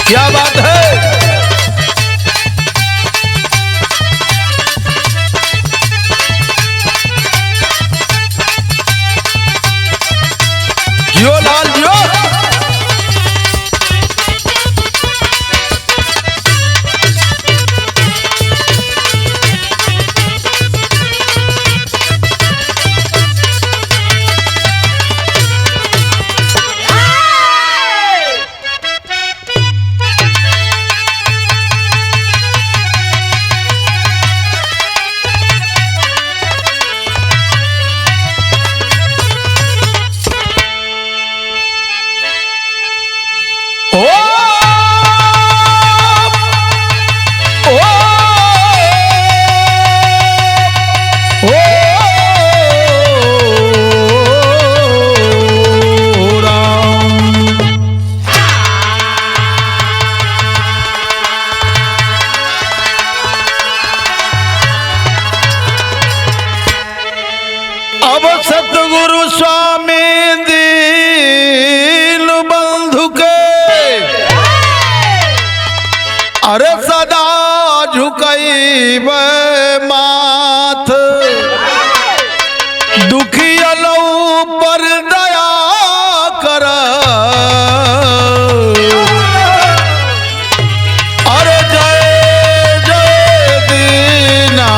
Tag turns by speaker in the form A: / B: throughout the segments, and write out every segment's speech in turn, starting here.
A: क्या बात है। जियो लाल जियो। अब सतगुरु स्वामी दीन बंधु के अरे सदा झुकई माथ, दुखियलौ पर दया कर, अरे जय जय दीनानाथ।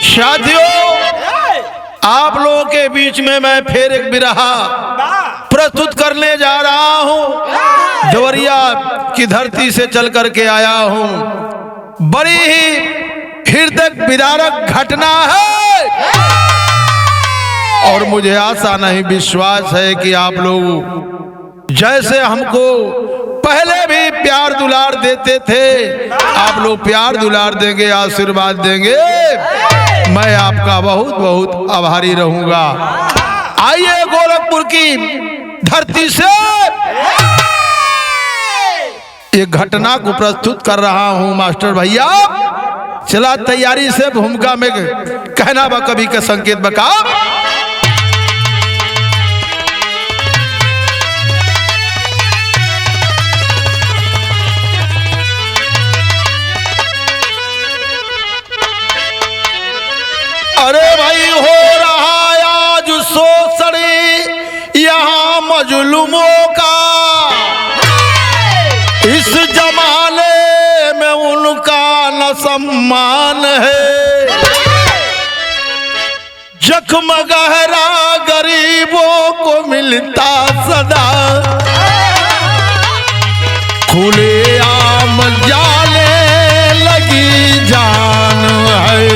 A: साथियों, आप लोगों के बीच में मैं फिर एक बिरहा प्रस्तुत करने जा रहा हूं। देवरिया की धरती से चल करके आया हूं। बड़ी ही हृदय विदारक घटना है और मुझे आशा नहीं विश्वास है कि आप लोग जैसे हमको पहले भी प्यार दुलार देते थे, आप लोग प्यार दुलार देंगे, आशीर्वाद देंगे। मैं आपका बहुत बहुत आभारी रहूंगा। आइए गोरखपुर की धरती से एक घटना को प्रस्तुत कर रहा हूं मास्टर भैया। चला तैयारी से भूमिका में कहना बा कवि का संकेत बका। अरे भाई हो रहा आज शोषण यहाँ मजलूमों का, इस जमाने में उनका न सम्मान है। जख्म गहरा गरीबों को मिलता सदा, खुले आम जाने लगी जान है।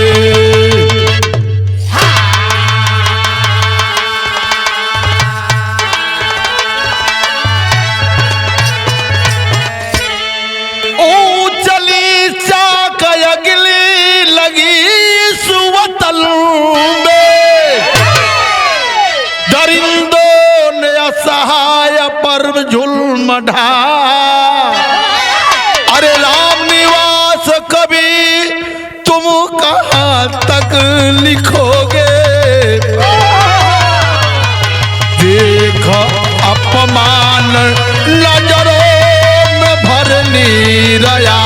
A: दरिंदों ने असहाय पर जुल्म ढा, अरे राम निवास कभी तुम कहाँ तक लिखोगे। देखो अपमान नजरों में भरनी रया।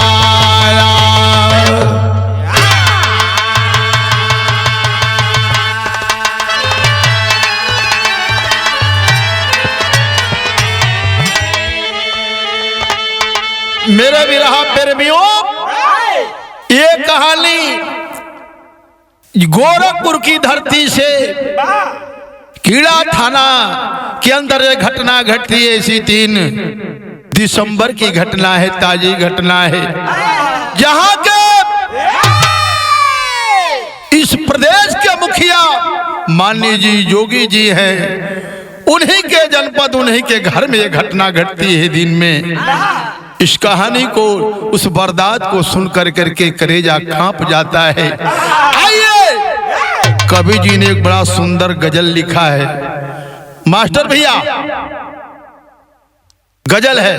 A: मेरे विरहा प्रेमियों, ये कहानी गोरखपुर की धरती से कीड़ा थाना के अंदर एक घटना घटती है। इसी 3 दिसंबर की घटना है, ताजी घटना है, जहां के इस प्रदेश के मुखिया माननीय जी योगी जी हैं। उन्हीं के जनपद, उन्हीं के घर में ये घटना घटती है दिन में। इस कहानी को, उस बर्दात को सुन कर करके कलेजा कांप जाता है। आइए, कवि जी ने एक बड़ा सुंदर गजल लिखा है। मास्टर भैया, गजल है।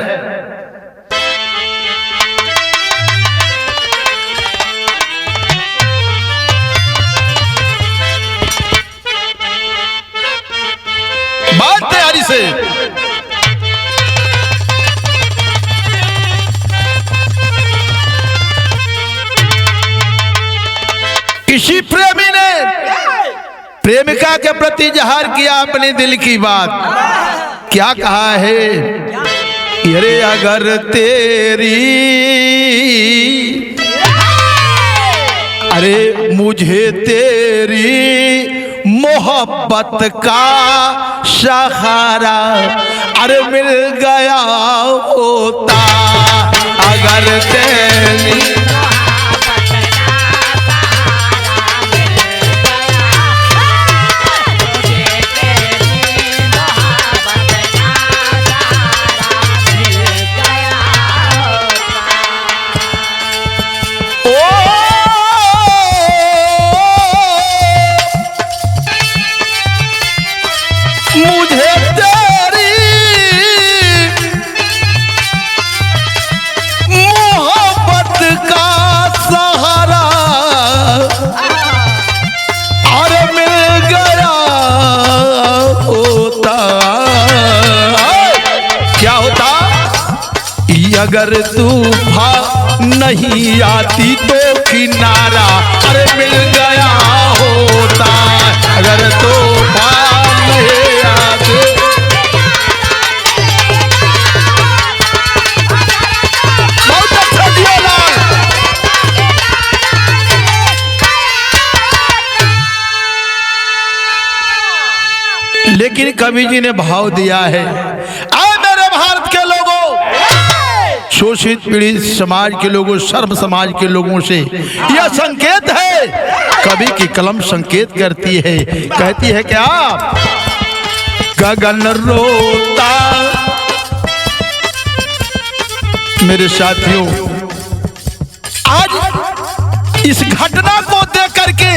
A: से। किसी प्रेमी ने प्रेमिका के प्रति जहर किया अपने दिल की बात। क्या कहा है? अरे अगर तेरी, अरे मुझे तेरी मोहब्बत का सहारा अरे मिल गया होता, अगर तेरी अगर तूफान नहीं आती तो किनारा अरे मिल गया होता, अगर तूफान नहीं आती। बहुत अच्छा दिया लाल। लेकिन कवि जी ने भाव दिया है, आए मेरे भारत के लोगों, शोषित पीड़ित समाज के लोगों, सर्व समाज के लोगों से यह संकेत है। कवि की कलम संकेत करती है, कहती है क्या? गगन रोता। मेरे साथियों, आज इस घटना को देख करके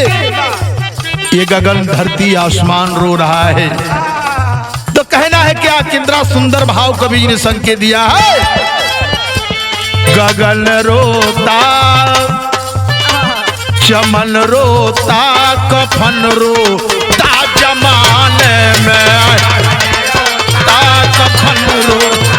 A: ये गगन धरती आसमान रो रहा है। तो कहना है क्या? कितना सुंदर भाव कवि ने संकेत दिया है। गगन रोता, चमन रोता, कफन रोता जमाने में, कफन रोता।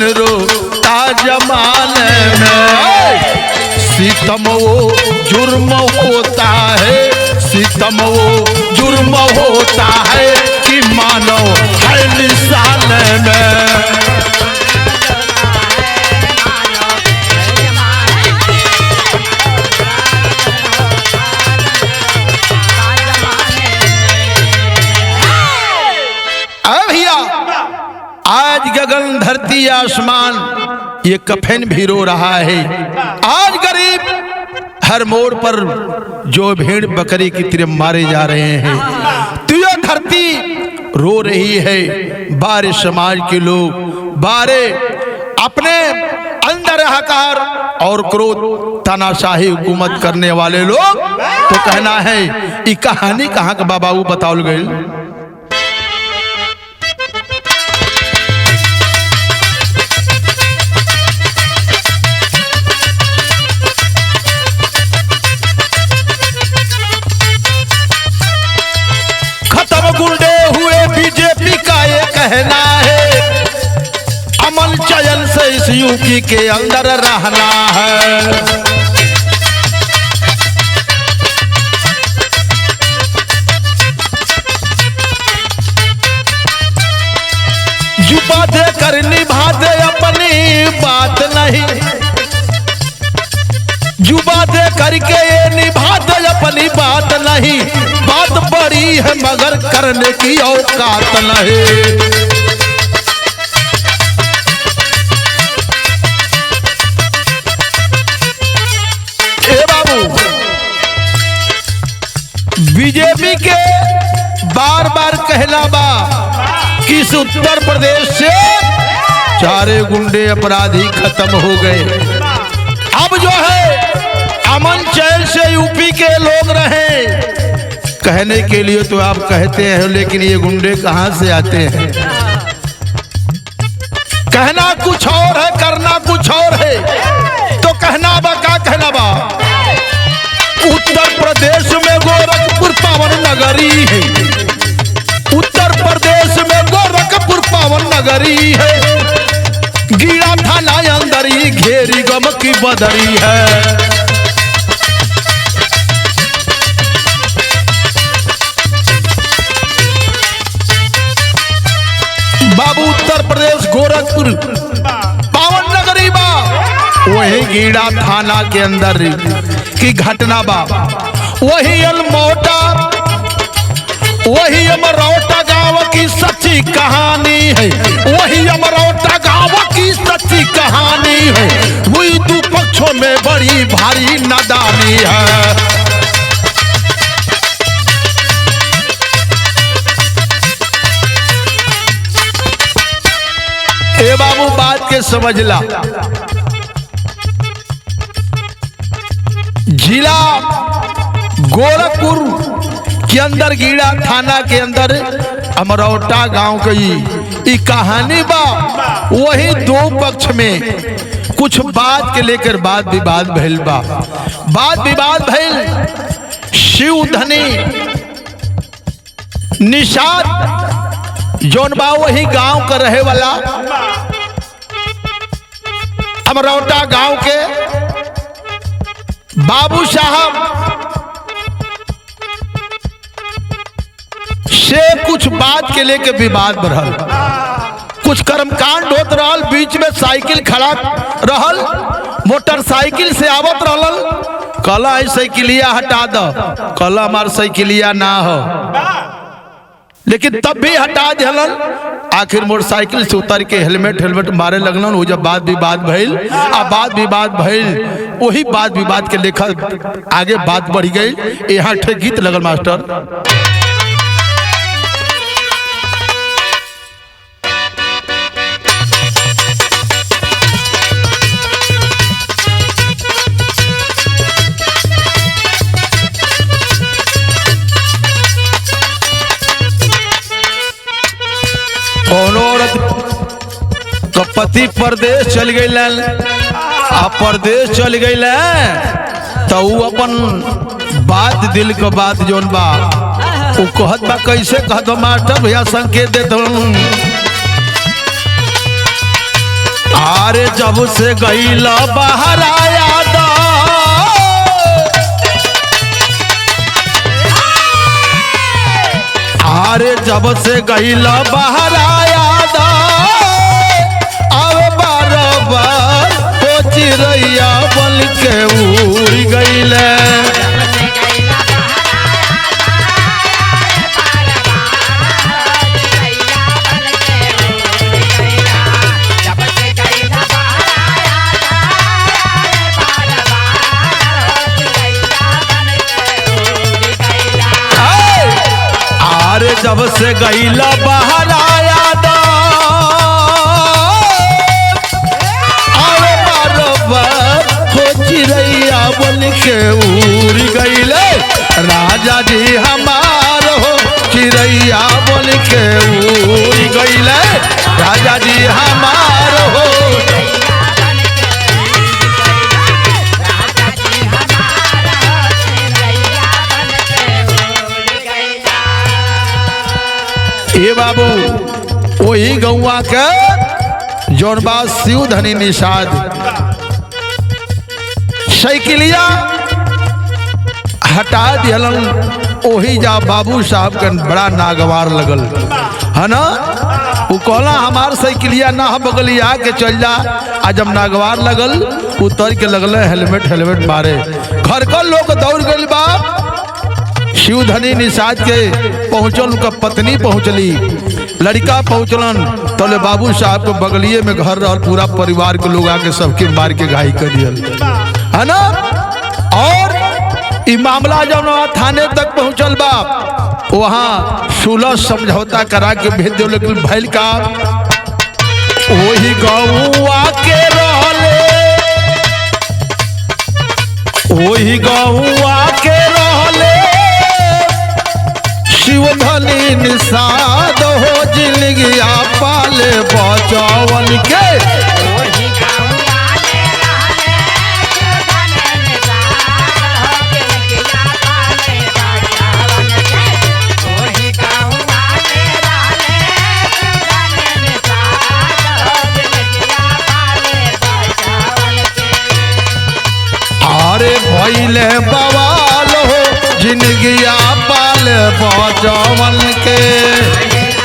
A: रोता जमाने में सितम वो जुर्म होता है, सितम वो जुर्म होता है कि मानो है निशाने में। आज गगन धरती आसमान ये कफन भी रो रहा है। आज गरीब हर मोड़ पर जो भेड़ बकरी की तरह मारे जा रहे हैं, तो यह धरती रो रही है। बारे समाज के लोग, बारे अपने अंदर अहंकार और क्रोध तानाशाही हुकूमत करने वाले लोग। तो कहना है ये कहानी कहाँ का बाबा बताओ गए? बीजेपी का ये कहना है, अमन चयन से इस यूपी के अंदर रहना है। जुबा दे कर निभा दे अपनी बात नहीं, जुबा दे करके ये निभा दे अपनी बात नहीं। बात बड़ी है मगर करने की औकात नहीं। ए बाबू, बीजेपी के बार बार कहना बा कि इस उत्तर प्रदेश से सारे गुंडे अपराधी खत्म हो गए। अब जो है अमन चैन से यूपी के लोग रहे, कहने के लिए तो आप कहते हैं, लेकिन ये गुंडे कहां से आते हैं? कहना कुछ और है, करना कुछ और है। तो कहना बा का कहना बा, उत्तर प्रदेश में गोरखपुर पावन नगरी है, उत्तर प्रदेश में गोरखपुर पावन नगरी है, गीड़ा थाना अंदर ही घेरी गम की बदरी है। बाबू उत्तर प्रदेश गोरखपुर पावन नगरी बा, वही गीड़ा थाना के अंदर की घटना बा, वही अमरौटा, वही अमरौटा गांव की सच्ची कहानी है, वही अमरौटा गांव की सच्ची कहानी है। वही दो पक्षों में बड़ी भारी नादानी है। ए बाबू बात के समझला, जिला गोरखपुर के अंदर गीड़ा थाना के अंदर अमरौटा गांव की कहानी बा। वही दो पक्ष में कुछ बात के लेकर वाद विवाद भइल बा। वाद विवाद भइल, शिव धनी निषाद जौन बा वही गांव का रहे वाला, अमरौटा गांव के बाबू साहब से कुछ बात के लेके विवाद बढ़ल, कुछ कर्मकांड होत रहल, बीच में साइकिल खड़ा रहल, मोटरसाइकिल से आवत रहल, कला साइकिलिया हटा दो, कला हमार साइकिलिया ना हो, लेकिन तब भी हटा दिलन। आखिर मोटरसाइकिल से उतर के हेलमेट मारे लगलन। वो जब बात विवाद भइल, बात विवाद भइल, वही बात विवाद के लेखा आगे बात बढ़ गई। यहाँ ठे गीत लगल मास्टर, तो पति परदेश चल गई, परदेश चल गई, तो वो अपन बात दिल के बात जोन बा वो कहत बा। कैसे कहत मास्टर भैया संकेत दे दो, अरे जब से गईला बाहर आया दा, अरे जब से गईला बाहर आया दा, अब बार हो चिड़ैया बन के उड़ गईले। अरे जब से गईला बाहर आया दा, अरे बार हो चिड़ैया बन के उड़ गईले। राजा जी हमार हो चिड़ैया बन के उड़ गईले, राजा जी हमार हो। ये बाबू वही गौवा के जौन बा शिव धनी निषाद साइकिलिया हटा दिलन। वही जा बाबू साहब के बड़ा नागवार लगल है ना, वो कहला हमार साइकिलिया ना बगलिया के चल जा। आज जब नागवार लगल उतर के लगल हेलमेट मारे, घर का लोग दौड़ गए बाप। शिव धनी निषाद के पहुंचल, उनका पत्नी पहुंचली, लड़का पहुंचलन, तले बाबू साहब के बगलिए में घर रहा, पूरा परिवार के लोग आके सबके मार के घायल कर दिया है ना। और ये मामला जब थाने तक पहुंचल बाप, वहां सुलह समझौता करा के भेज दो, लेकिन भैल का वही गौवा के रहले वही गौआ के रहले शिवधनी निषाद हो जिंदगिया पाले बचवन के। अरे भइले बवाल हो जिंदगिया पाल बचवन के।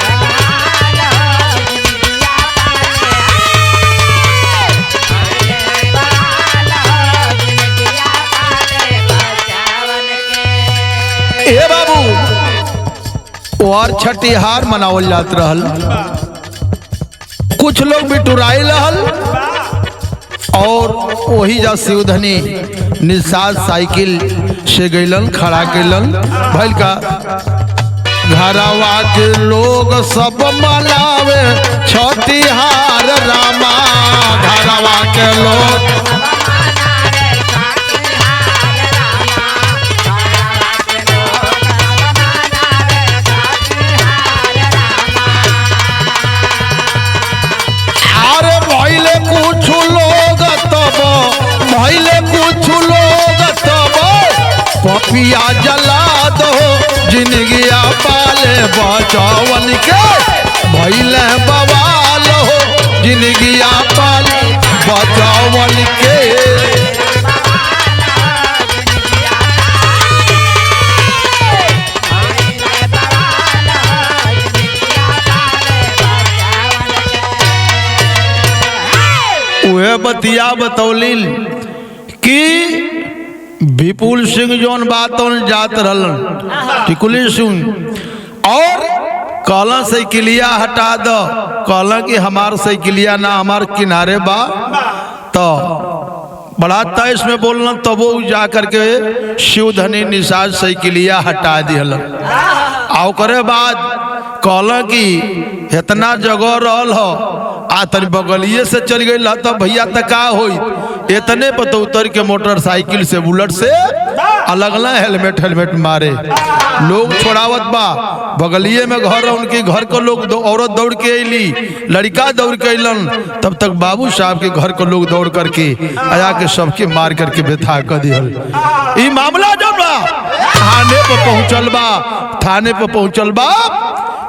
A: ए बाबू और छठिहार मनावल जात रहल, कुछ लोग बिटुराई रहल और वही जा शिवधनी निषाद साइकिल से गईलन खड़ा कैलन भइल का घरवा के लोग सब मनावे छठिहार रामा। घरवा के लोग पपिया जला दो जिंदगिया पाले बचवन के। भइले बवाल हो जिंदगिया पाले बचवन के। उहे बतिया बतौलिल कि विपुल सिंह जौन बात जात रहलन टिकुली सिंह और कहला साइकिलिया हटा दो, कहला कि हमार साइकिलिया ना हमार किनारे बा। तो बड़ा तेज में बोलना तब वो जा करके शिवधनी निषाद साइकिलिया हटा दिहल। आओ करे बाद कहला कि इतना जगह रहल हो आ तनी बगलिए से चल गई तो भैया तक का होई। इतने पर तो उतर के मोटरसाइकिल से बुलेट से अलग ना हेलमेट हेलमेट मारे लोग छोड़ावत बा। बगलिए में घर उनके घर को लोग औरत दौड़ के अली, लड़का दौड़ के अलन, तब तक बाबू साहब के घर को लोग दौड़ करके आया के सबके मार करके बेथा कर दिहल। ई मामला जब थाने पर पहुंचल बा, थाने पर पहुंचल बा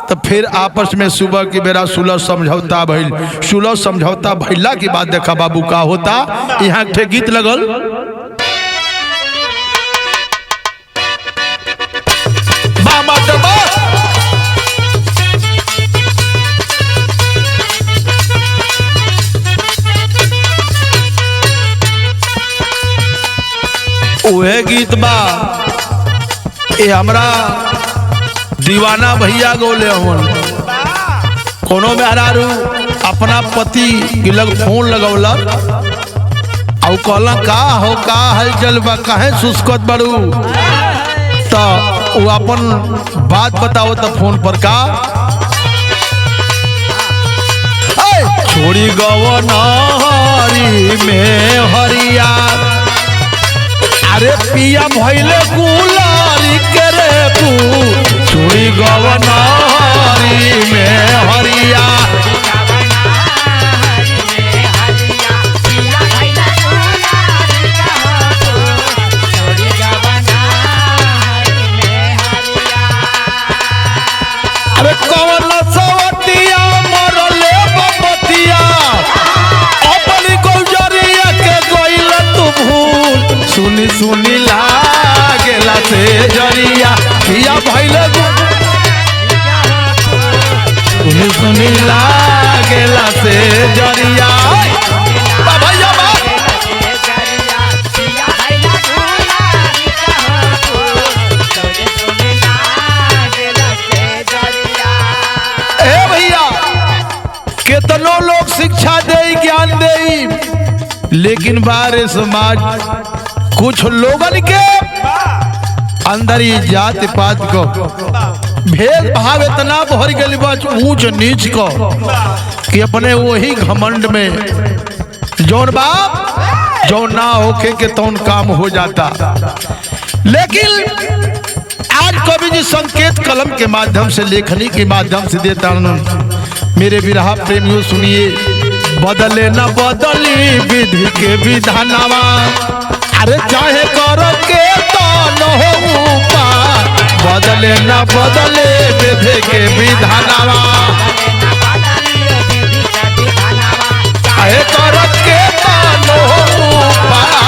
A: तो फिर आपस में सुबह की बेरा सुलह समझौता भइल। सुलह समझौता भइला के बाद देखा बाबू का होता। यहाँ के गीत लगल बाबा दबा उहे गीत बा ये हमरा दीवाना भैया गोले हवन। कोनो मेहरारू अपना पति के लग फोन लगौला और कहला का हो का हलचल बा काहे सुस्कत बड़ू। तो वो अपन बात बताओ तो फोन पर का छोड़ी गवनारी में हरिया अरे पिया भइले गुलारी के रे पू छोड़ी गवनारी में हरिया अरे कौन सवतिया मरले बपतिया अपनी गुजरिया के गइल तू भूल सुनी सुनी लागेला से जरिया पिया भइले सुनी सुनी लागेला से जरिया भैया कितनों लोग शिक्षा दे ज्ञान दे लेकिन बारे समाज कुछ लोगन के अंदर ही जाति पात को भेदभाव इतना भर गई बच ऊंच नीच को कि अपने वही घमंड में जौन बाप जो ना होके के तौन काम हो जाता। लेकिन आज कवि जी संकेत कलम के माध्यम से, लेखनी के माध्यम से देता। मेरे विरहा प्रेमियों सुनिए, बदले न बदली विधि के विधानवा, अरे चाहे करो के तो न हो पार, बदले न बदले विधि के विधानवा, चाहे करो के तो न हो पार।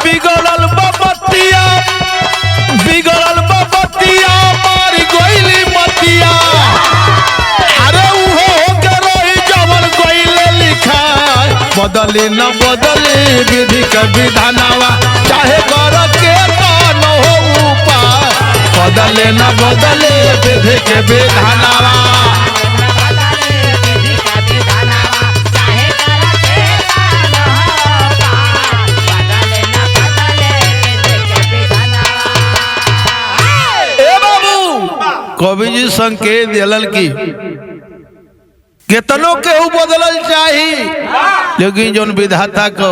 A: बिगड़ल बबतिया, बिगड़ल बबतिया, मारी गोइली मतिया, अरे उहो होके रही जवन गोइले लिखा। बदले न बदले विधि के विधानवा, चाहे कर के तो न हो पार, बदले न बदले विधि के विधानवा। कवि जी संकेत दिलन की केतनों केहू बदलल चाही, लेकिन जौन विधाता को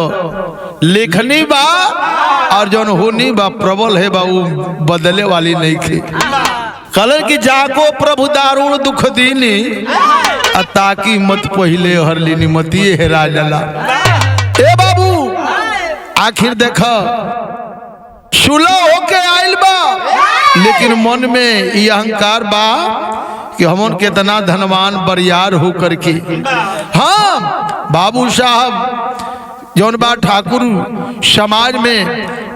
A: लेखनी बा और जौन होनी बा प्रबल है बा, वो बदले वाली नहीं थी। कलर की जाको प्रभु दारुण दुख दीनी, ताकि मत पहिले हर लीनी मतिये हेरा जला। ए बाबू आखिर देखा सुलह होके आइल बा, लेकिन मन में ये अहंकार बा कि हमन कितना धनवान बरियार हो करके। हाँ बाबू साहब जौन बा ठाकुर समाज में,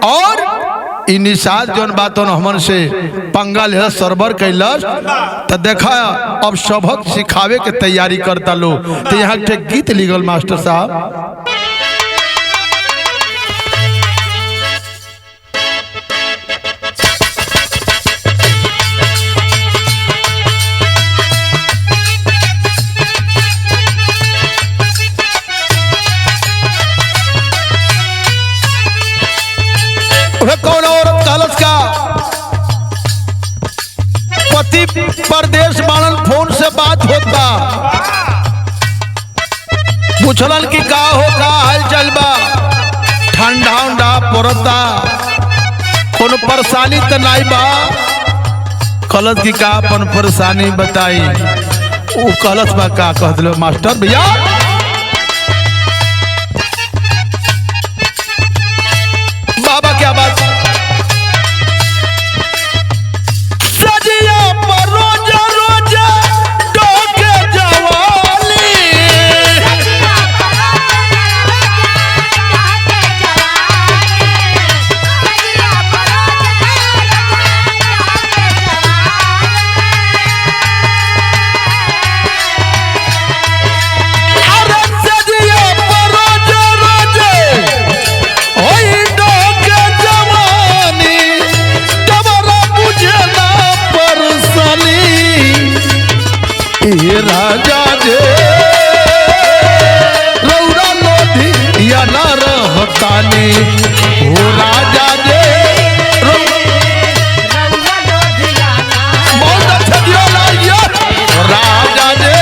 A: और इन निषाद जौन बात हमन से पंगा ले सरबर कैलस, तो देखा अब सबक सिखावे के तैयारी करता लो। तो यहाँ के गीत लिखल मास्टर साहब, कौन औरत कलश का पति परदेश बालन, फोन से बात होता, पूछलन की का हो का हाल चल बा, ठंडा उंडा पड़ता, कौन परेशानी तो नहीं बा। कलश की का अपन परेशानी बताई, वो कलश बा का कह दिलो मास्टर भैया, बाबा क्या बात, सजिया पर रोजा रोजा टोके जवानी, अरे सजिया पर रोजा रोजा होई राजा जे रौरा लोधी या ना रहतानी, हो राजा जे बहुत अच्छा दिया लाइया, राजा जे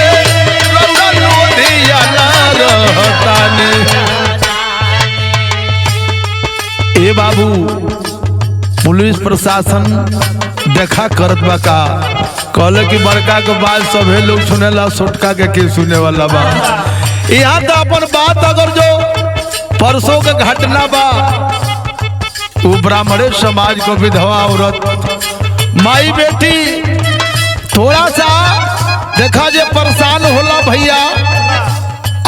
A: रौरा लोधी या ना रहतानी। ए बाबू पुलिस प्रशासन देखा करत बा का, कहले कि बड़का के बात सभे लोग सुनेला, छोटका के सुने वाला बा। यहाँ तो अपन बात अगर जो परसों के घटना बा, वो ब्राह्मण समाज को विधवा औरत माई बेटी थोड़ा सा देखा जे परेशान होला भैया,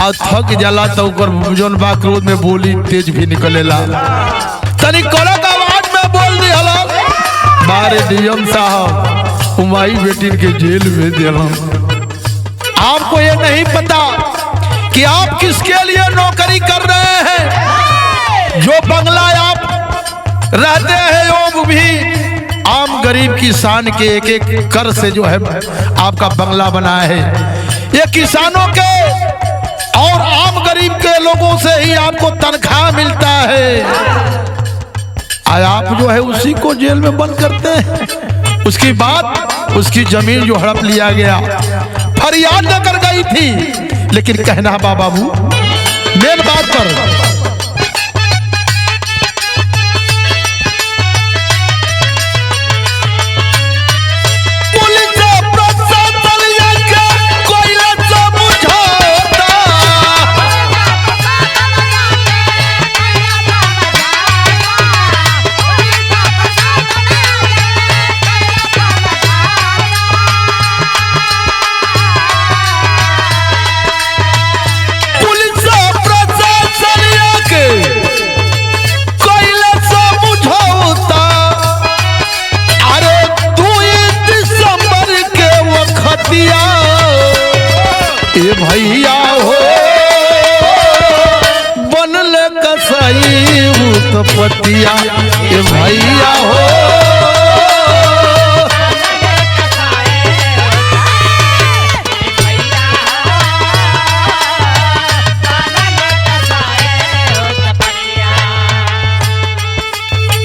A: और थक जाला तो जोन बा क्रोध में बोली तेज भी निकलेला, तनी कड़क आवाज में बोल दी हला, बारे डीएम साहब माई बेटी के जेल में दिला। आपको ये नहीं पता कि आप किसके लिए नौकरी कर रहे हैं। जो बंगला आप रहते हैं वो भी आम गरीब किसान के एक एक कर से जो है आपका बंगला बना है। ये किसानों के और आम गरीब के के लोगों से ही आपको तनख्वाह मिलता है, आप जो है उसी को जेल में बंद करते हैं। उसकी बात, उसकी जमीन जो हड़प लिया गया, फरियाद न कर गई थी, लेकिन कहना बाबू मेन बात पर ये भैया हो बनल कसाई उत्पतिया, ये भैया हो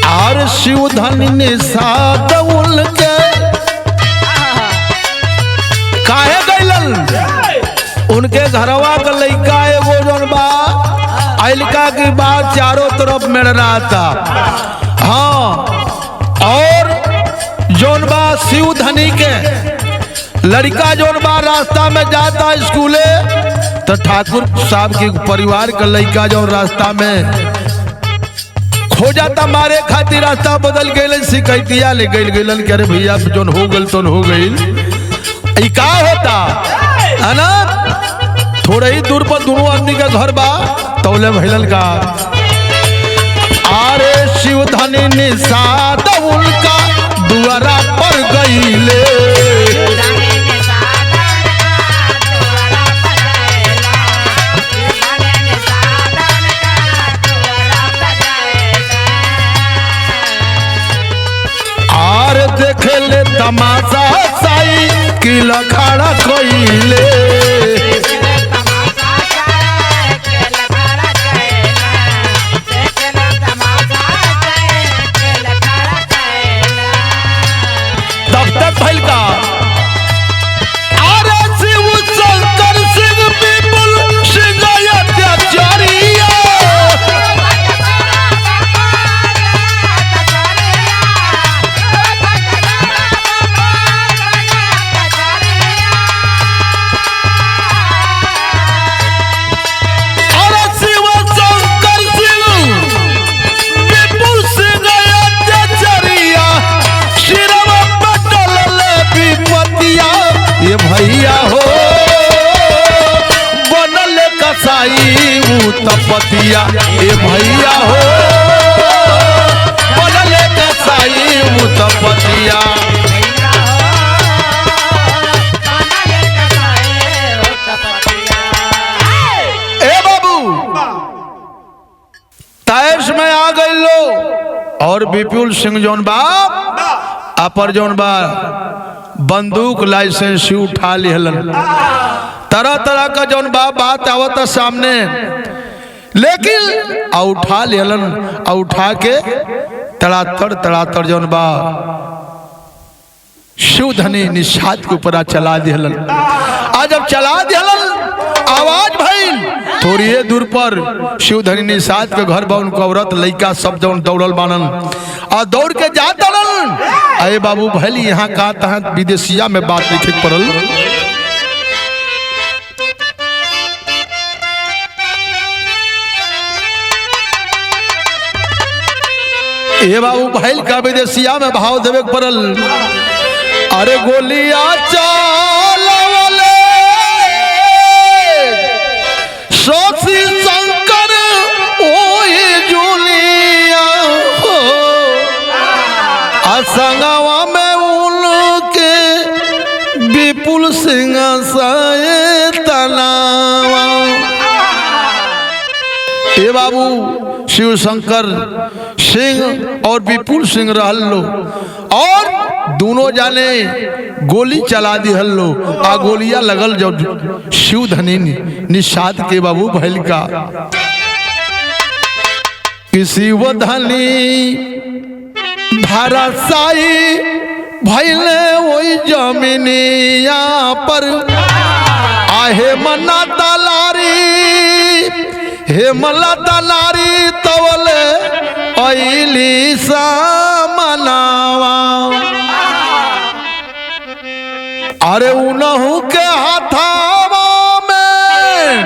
A: और शिवधन ने सादउल के काहे गइलन, उनके घरवा का लड़का एगो जौन बा अलिका की बात चारों तरफ मिल रहा था। हाँ, और जौन बा शिव धनी के लड़का जौन बा रास्ता में जाता स्कूले, तो ठाकुर साहब के परिवार का लड़का जौन रास्ता में खो जाता, मारे खातिर रास्ता बदल गए, शिकायतिया ले गई कि अरे भैया जौन हो गल तो हो गई। का होता है ना, थोड़े ही दूर पर दोनों आदमी का घर बा, तौले भैलन का आरे शिव धनी निषाद उनका दुआरा पर गईले, आरे देखे ले तमाशा साई की लखाड़ा कोइले, भैया हो बनल कसाई उत्पतिया, ये भैया हो बनल कसाई उत्पतिया। ए बाबू ताइश में आ गए लो, और विपुल सिंह जौन बा अपर जौन बा बंदूक लाइसेंस उठा लिहलन, तरह तरह का जौन बात आवता सामने, लेकिन उठा लिहलन, उठा के तड़ातड़ जौन बा शिवधनी निषाद के ऊपर चला दिहलन। आज जब चला दिहलन आवाज भइल, थोड़ी दूर पर शिवधनी निषाद के घर बा, उनका औरत लड़का सब जौन दौड़ल बानन और दौड़ के जा दौड़ल। अरे बाबू भले यहाँ का तहाँ विदेशिया में बात लिखे पड़ल, ये बाबू भैल का विदेशिया में भाव देवे पड़ल। अरे गोलिया चालवले शशि शंकर ओए जुलिया हो, असंगवा में उनके विपुल सिंह साए तनावा। ये बाबू शिव शंकर सिंह और विपुल सिंह रहल लो, और दोनों जाने गोली चला दी हल्लो आ गोलियां लगल जब शिव धनी निषाद के बाबू भैल का किसी वो धनी धराशाई भैले वही जमीनिया पर आहे मना तलारी हे मला तलारी तवले ऐली सामनावा अरे उनहु के हाथावा में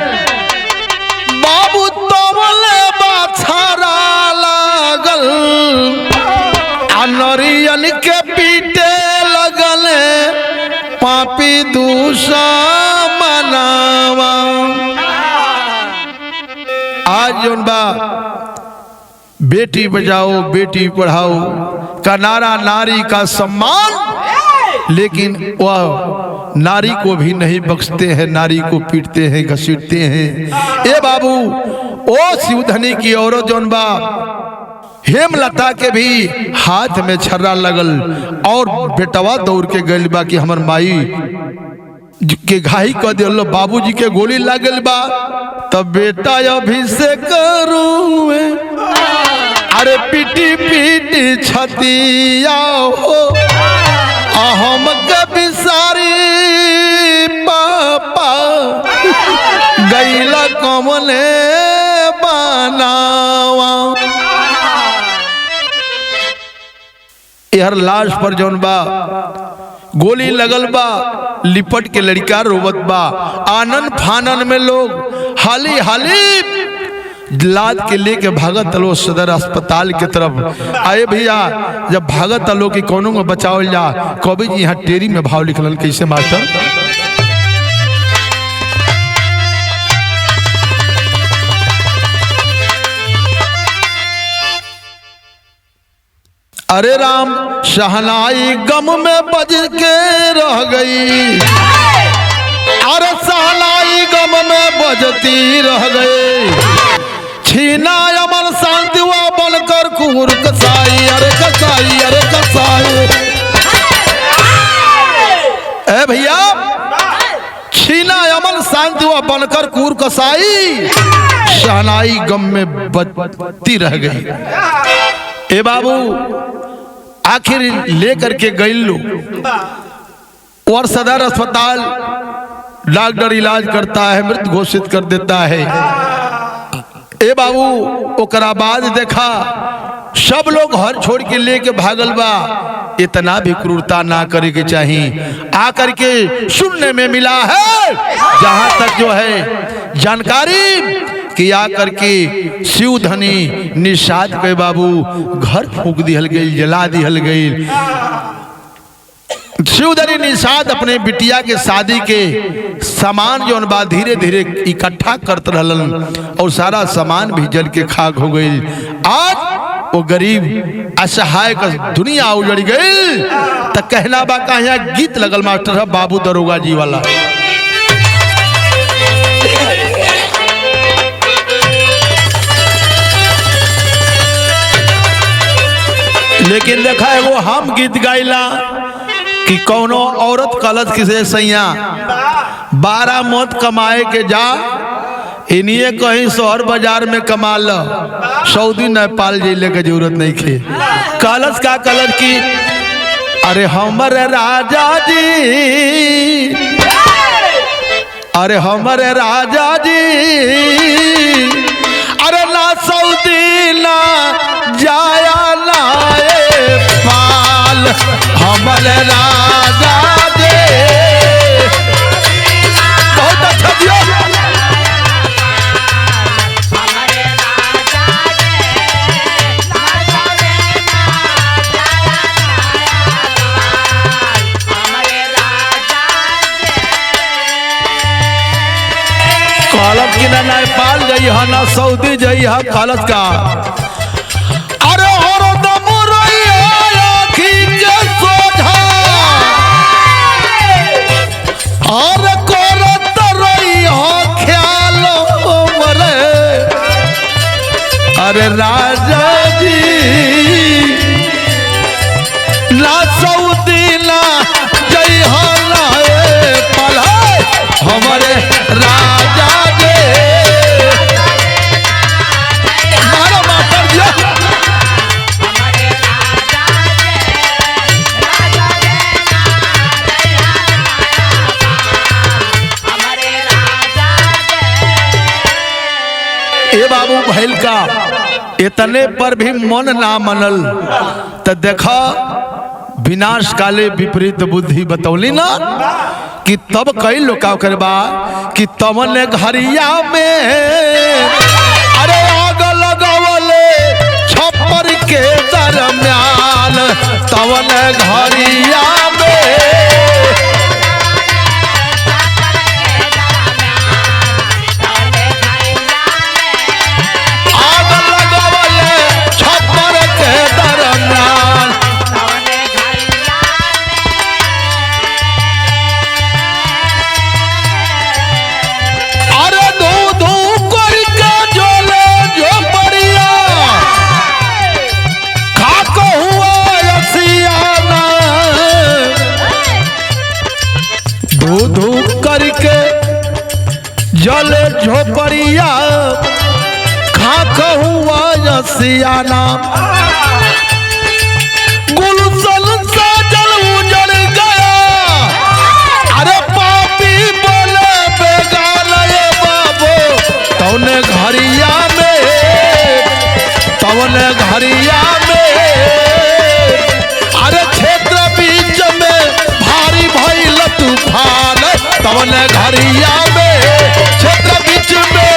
A: बाबू तवले बाछारा लागल नरियन के पीटे लगले पापी दुश्मनावा आज जोन बा बेटी बचाओ बेटी पढ़ाओ का नारा नारी का सम्मान, लेकिन वह नारी को भी नहीं बख्शते हैं, नारी को पीटते हैं घसीटते हैं। ए बाबू ओ शिवधनी की औरत जोन बा हेमलता के भी हाथ में छर्रा लगल और बेटवा दौड़ के गइल बा कि हमर माई के घाई कह दिल बाबूजी के गोली लागल बा। तब बेटा अभिषेक करूँ अरे पीटी पीटी छतिया हो हम कभी सारी पापा गैला कमले बनावा यार लाश पर जौन बा गोली लगल बा लिपट के लड़का रोवत बा। आनन फानन में लोग हाली हाली लाद के लेके भागत लो सदर अस्पताल के तरफ आए भैया। जब भागत लो कि कोनो में बचावल जा कवि जी यहाँ टेरी में भाव लिखलन कैसे मास्टर अरे राम शहनाई गम में बज के रह गई अरे शहनाई गम में बजती रह गई छीना अमन शांति हुआ बनकर कुर कसाई अरे कसाई अरे कसाई ए भैया छीना अमन शांति हुआ बनकर कुर कसाई शहनाई गम में बजती रह गई। ए बाबू आखिर लेकर के गई लो और सदर अस्पताल डॉक्टर इलाज करता है मृत घोषित कर देता है। ए बाबू ओकरा बाद देखा सब लोग हर छोड़ के लेके भागल बा। इतना भी क्रूरता ना करे के चाहिए। आकर के सुनने में मिला है जहां तक जो है जानकारी कि आकर के शिवधनी निषाद के बाबू घर फूंक दिहल गई जला दिहल गई। शिवधनी निषाद अपने बिटिया के शादी के सामान जो बा धीरे धीरे इकट्ठा करते रहलन और सारा सामान भी जल के खाक हो गई। आज वो गरीब असहाय का दुनिया उजड़ गई। तो कहना बा का यहाँ गीत लगल मास्टर है बाबू दरोगा जी वाला। लेकिन देखा है वो हम गीत गाइला कि कौनो औरत कलश किसे सैया 12 मत कमाए के जा इन्हीं कहीं शहर बाजार में कमा लो सऊदी नेपाल जिले के जरूरत नहीं खे। कलश का कलर की अरे हमारे राजा जी अरे हमारे राजा जी अरे ना सऊदी ना जाया ना पाल हमारे राजा जी बहुत अच्छा दिया। कलश की ना नेपाल जाई है ना सऊदी जाई है कलश का अरे और दम रही आखी के सोझा और करत रही हो ख्याल मरे अरे राजा जी ना सऊदी भैल का इतने पर भी मन ना मनल तो देखा विनाश काले विपरीत बुद्धि बतौली ना कि तब कई लोग का करबा कि तमने घरिया में अरे आग लगावले छप्पर के दरम्यान तमने घरिया में आग लगावले छप्पर के दरम्यान धू करके जले झोपड़िया खाक हुआ सियाना गुलशन साजल उजड़ गया अरे पापी बोले बेगान ये बाबू तौने घरिया में अरे क्षेत्र बीच में भारी भइल तूफान तवने घरिया में क्षेत्र बीच में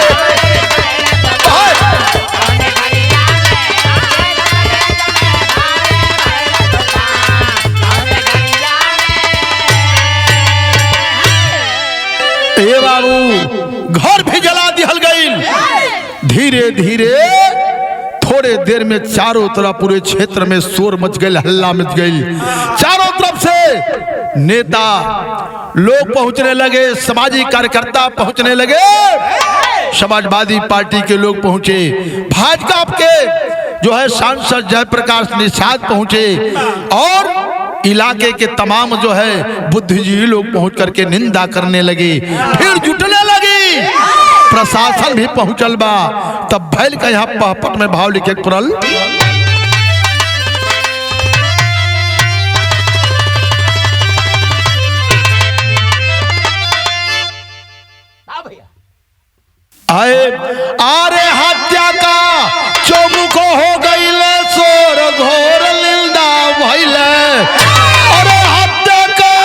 A: ए बाबू घर भी जला दिहल गई। धीरे धीरे थोड़े देर में चारों तरफ पूरे क्षेत्र में शोर मच गई, हल्ला मच गई। चारों तरफ से नेता लोग पहुंचने लगे, सामाजिक कार्यकर्ता पहुंचने लगे, समाजवादी पार्टी के लोग पहुंचे, भाजपा के जो है सांसद जयप्रकाश निषाद पहुंचे और इलाके के तमाम जो है बुद्धिजीवी लोग पहुंच करके निंदा करने लगे, फिर जुटने लगी। प्रशासन भी पहुंचल बा। तब भैल का यहाँ पहपट में भाव लिखे पुरल आए आरे हत्या का चौमुख हो गई सोर घोर लिंदा भैले अरे हत्या का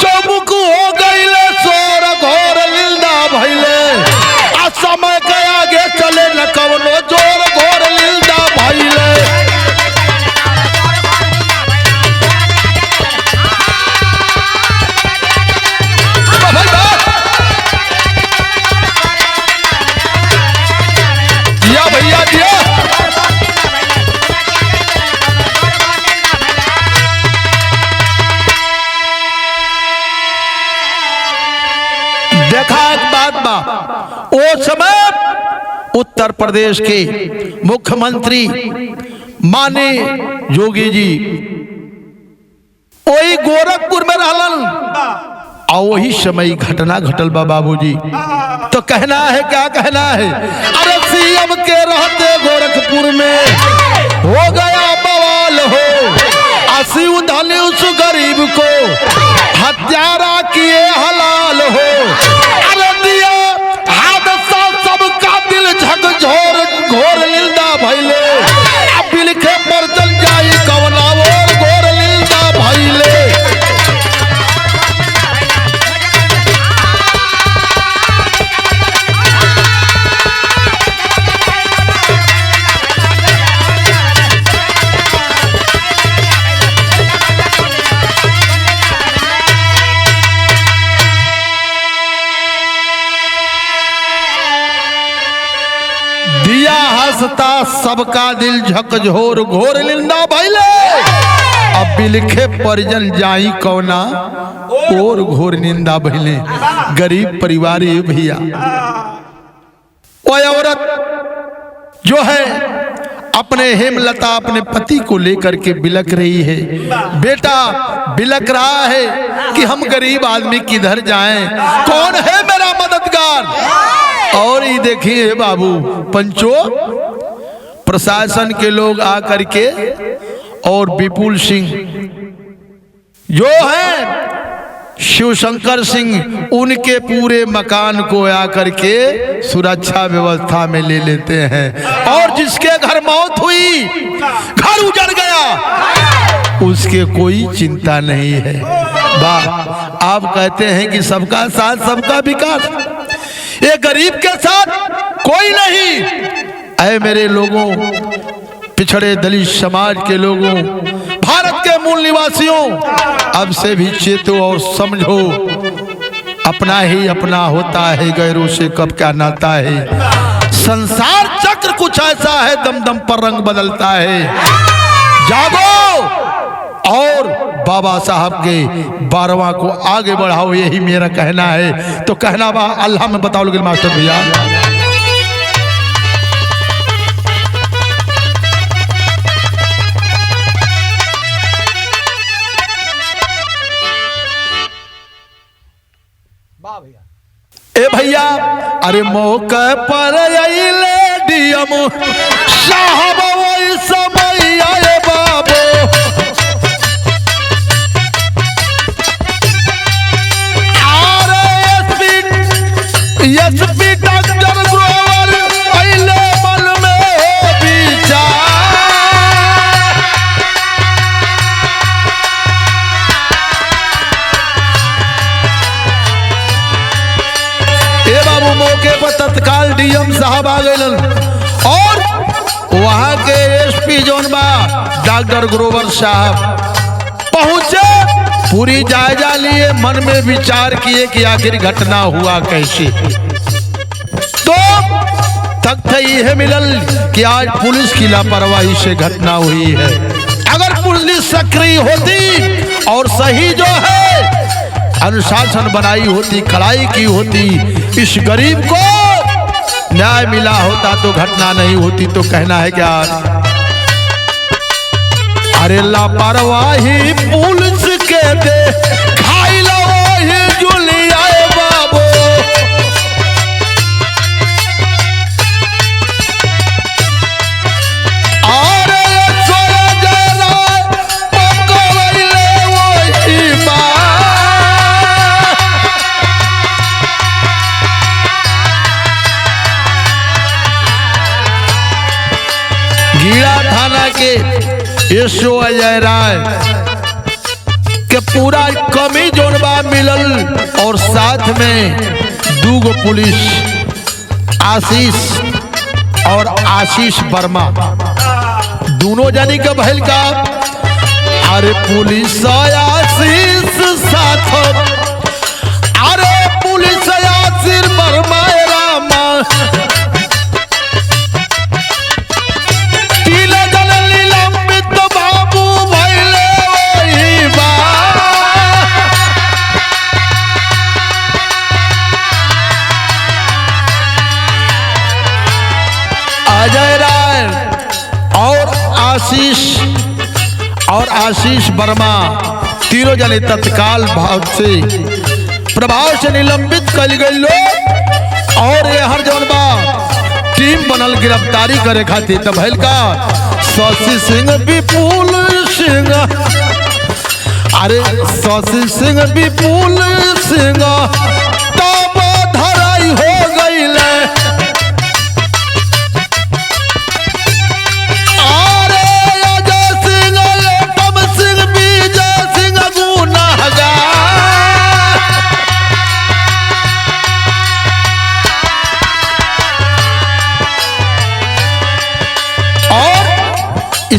A: चौमुख हो गई सोर घोर लिंदा भैले आ समय के आगे चले न कवनो जोर घोर लिंदा भैले देखा एक बात बा, ओ समय उत्तर प्रदेश के मुख्यमंत्री माने योगी जी वही गोरखपुर में रहलन और वही समय घटना घटल बा बाबूजी। तो कहना है क्या कहना है, अरे सीएम के रहते गोरखपुर में हो गया बवाल हो, असी उधने उस गरीब को हत्यारा किए हलाल हो, अरे दिया हादसा सबका दिल झकझोर घोर लिंदा भैले अब लिखे पर चल जाई कवना और घोर लिंदा भैले। दिया हंसता सबका दिल झकझोर घोर लिंदा भैले अब बिलखे परिजन जाई कौना और घोर निंदा भैले। गरीब परिवार ये भैया वो औरत जो है अपने हेमलता अपने पति को लेकर के बिलक रही है, बेटा बिलक रहा है कि हम गरीब आदमी किधर जाएं, कौन है मेरा मददगार। और ये देखिए बाबू पंचो प्रशासन के लोग आकर के और विपुल सिंह जो है शिवशंकर सिंह उनके पूरे मकान को आकर के सुरक्षा व्यवस्था में ले लेते हैं। और जिसके घर मौत हुई, घर उजड़ गया, उसके कोई चिंता नहीं है। वाह, आप कहते हैं कि सबका साथ सबका विकास, ये गरीब के साथ कोई नहीं। ऐ मेरे लोगों, पिछड़े दलित समाज के लोगों, भारत के मूल निवासियों, अब से भी चेतो और समझो, अपना ही अपना होता है, गैरों से कब क्या नाता है। संसार चक्र कुछ ऐसा है, दम दम पर रंग बदलता है। जागो और बाबा साहब के 12वां को आगे बढ़ाओ, यही मेरा कहना है। तो कहना बा अल्लाह में बताओ लोग मास्टर भैया। ए भैया, अरे मौके पर अइले डीएम साहब, वही समय आए बाबू। एसपी डॉक्टर ग्रोवर अइले मन में विचार। ए बाबू, मौके पर तत्काल डीएम साहब आ गए और वहां के एसपी जोन बा डॉक्टर ग्रोवर साहब पहुंचे, पूरी जायजा लिए, मन में विचार किए कि आखिर घटना हुआ कैसे। तो तथ्य यह मिलल कि आज पुलिस की लापरवाही से घटना हुई है। अगर पुलिस सक्रिय होती और सही जो है अनुशासन बनाई होती, कड़ाई की होती, इस गरीब को न्याय मिला होता तो घटना नहीं होती। तो कहना है क्या, अरे लापरवाही पुलिस के दे खाई लो ही जुलियाए बाबू। अरे गीड़ा थाना के यशो अजय राय के पूरा कमी जोनबा मिलल और साथ में 2 पुलिस आशीष और आशीष वर्मा, दोनों जानी के भैल का। अरे पुलिस आशीष साथ, अरे पुलिस आशीष वर्मा रामा, अजय राय और आशीष वर्मा तीनों जने तत्काल प्रभाव से निलंबित कर गई लोग। और ये हर जौन बा टीम बनल गिरफ्तारी करे खातिर। तब भैल का शशि सिंह, विपुल सिंह, अरे शशि सिंह, विपुल सिंह तब धराई हो गई।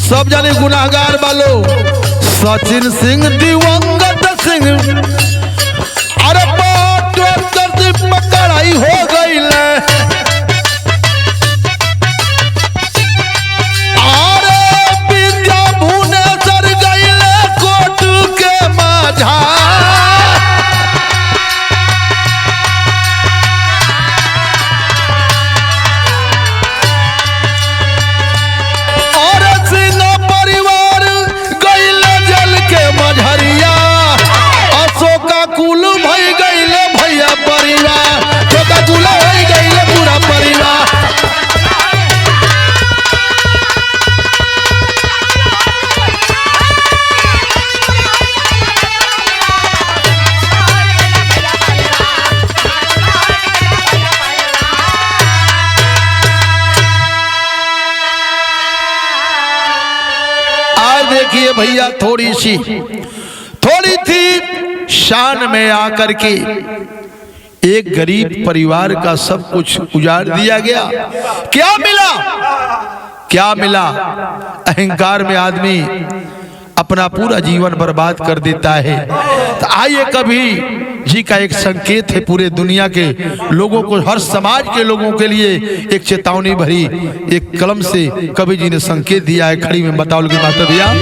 A: सब जाने गुनाहगार वालो, सचिन सिंह, दिवंगत सिंह, अरे पकड़ाई हो गई। अरे विद्या भुवनेश्वर गई कोर्ट के माझा। कुल भई गईले भैया परिवार, तो का कुल हो गईले। भैया थोड़ी थी शान में आकर के एक गरीब परिवार का सब कुछ उजाड़ दिया गया। क्या मिला? अहंकार में आदमी अपना पूरा जीवन बर्बाद कर देता है। तो आइए कभी जी का एक संकेत है पूरे दुनिया के लोगों को, हर समाज के लोगों के लिए एक चेतावनी भरी एक कलम से कवि जी ने संकेत दिया है। खड़ी में बताओ लोग मास्टर भैया।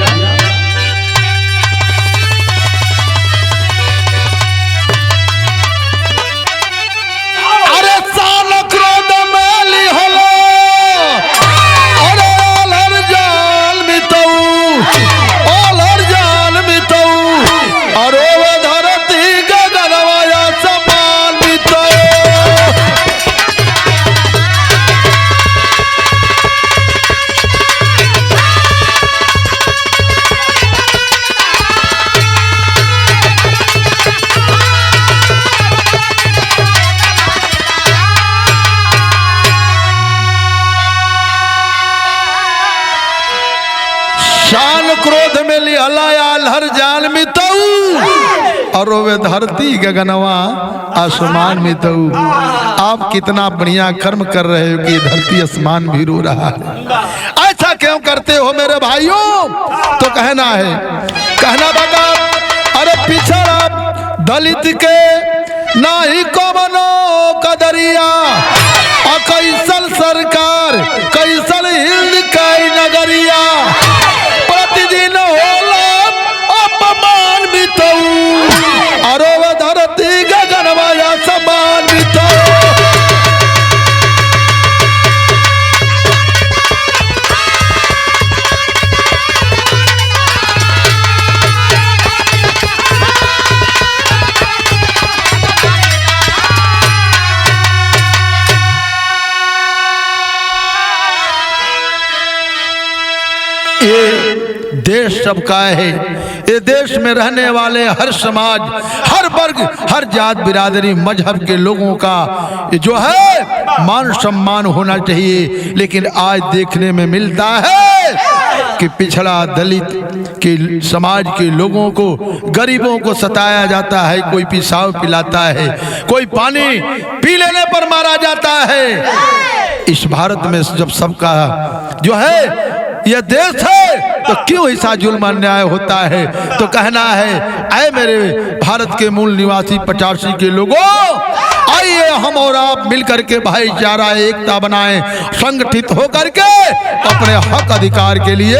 A: शान क्रोध में लिहलाया हर जान में तऊ और वे धरती गगनवा आसमान में तऊ। आप कितना बढ़िया कर्म कर रहे हो कि धरती आसमान भी रो रहा है। ऐसा क्यों करते हो मेरे भाइयों? तो कहना बगा अरे पिछड़ा दलित के नाही कवनो कदरिया और कैसल सरकार कैसल हिंद कई नगरिया प्रतिदिन होला अपमान बितऊ और धरती गगनवाया समान बितऊ। ये देश सबका है। ये देश में रहने वाले हर समाज, हर वर्ग, हर जात बिरादरी मजहब के लोगों का जो है मान सम्मान होना चाहिए। लेकिन आज देखने में मिलता है कि पिछड़ा दलित के समाज के लोगों को, गरीबों को सताया जाता है। कोई पेशाब पिलाता है, कोई पानी पी लेने पर मारा जाता है। इस भारत में जब सबका जो है यह देश है तो क्यों ऐसा जुल्म अन्याय होता है? तो कहना है ऐ मेरे भारत के मूल निवासी 85 के लोगों, आइए हम और आप मिलकर के भाईचारा एकता बनाएं, संगठित होकर के अपने हक अधिकार के लिए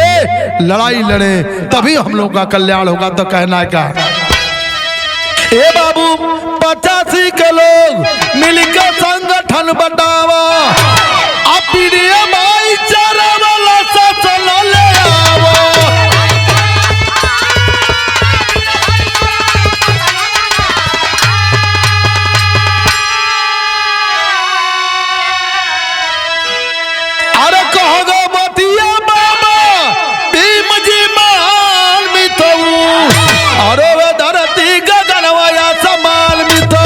A: लड़ाई लड़े, तभी हम लोगों का कल्याण होगा। तो कहना है क्या ए बाबू 85 के लोग मिलकर संगठन बतावा, भाईचारा वाला शासन ले आओ। अरे कहोगे बतिया बाबा भीम जी महान मितऊ अरे वे धरती गगनवाया समान मितऊ।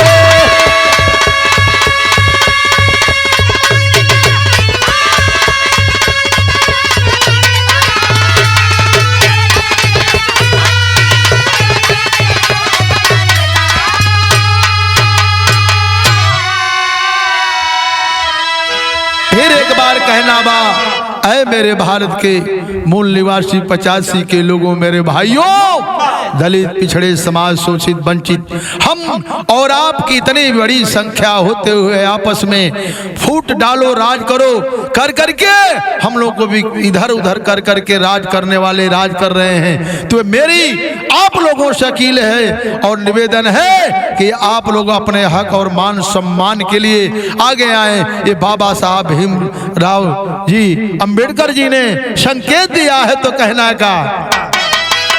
A: फिर एक बार कहना बा ऐ मेरे भारत के मूल निवासी 85 के लोगों, मेरे भाइयों, दलित पिछड़े समाज शोषित वंचित हम और आपकी इतनी बड़ी संख्या होते हुए आपस में फूट डालो, राज करो, कर करके हम लोग को भी इधर उधर कर करके राज करने वाले राज कर रहे हैं। तो मेरी आप लोगों से अपील है और निवेदन है कि आप लोग अपने हक और मान सम्मान के लिए आगे आए। ये बाबा साहब भीमराव जी अंबेडकर जी ने संकेत दिया है। तो कहना का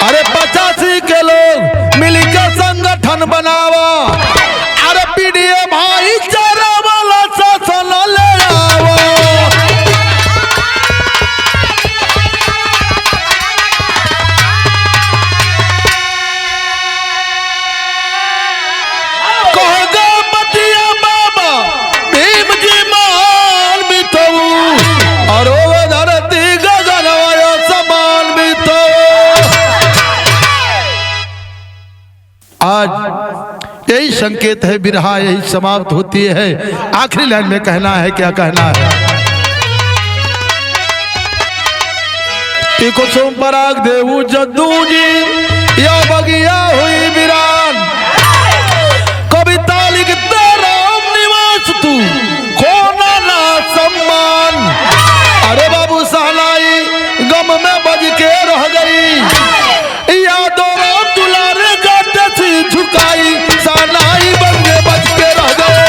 A: अरे 85 के लोग मिलकर संगठन बनावा, अरे पीडीए भाईचारा वाला शासन ले आओ। कहोगे बतिया बाबा भीम जी महान मितऊ और वो धरती गगनवाया समान मितऊ। आज यही संकेत है, बिरहा यही समाप्त होती है। आखिरी लाइन में कहना है, क्या कहना है? एको सोम पराग देवू जद्दू जी या बगिया हुई वीरान, कविता लिखता राम निवास तू खोना ना सम्मान। अरे बाबू सहनाई गम में बज के रह गई, यादों राम दुलारे गाते सी झुकाई, सहनाई बन के बज के रह गए।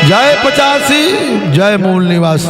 A: जय 85, जय मूल निवासी।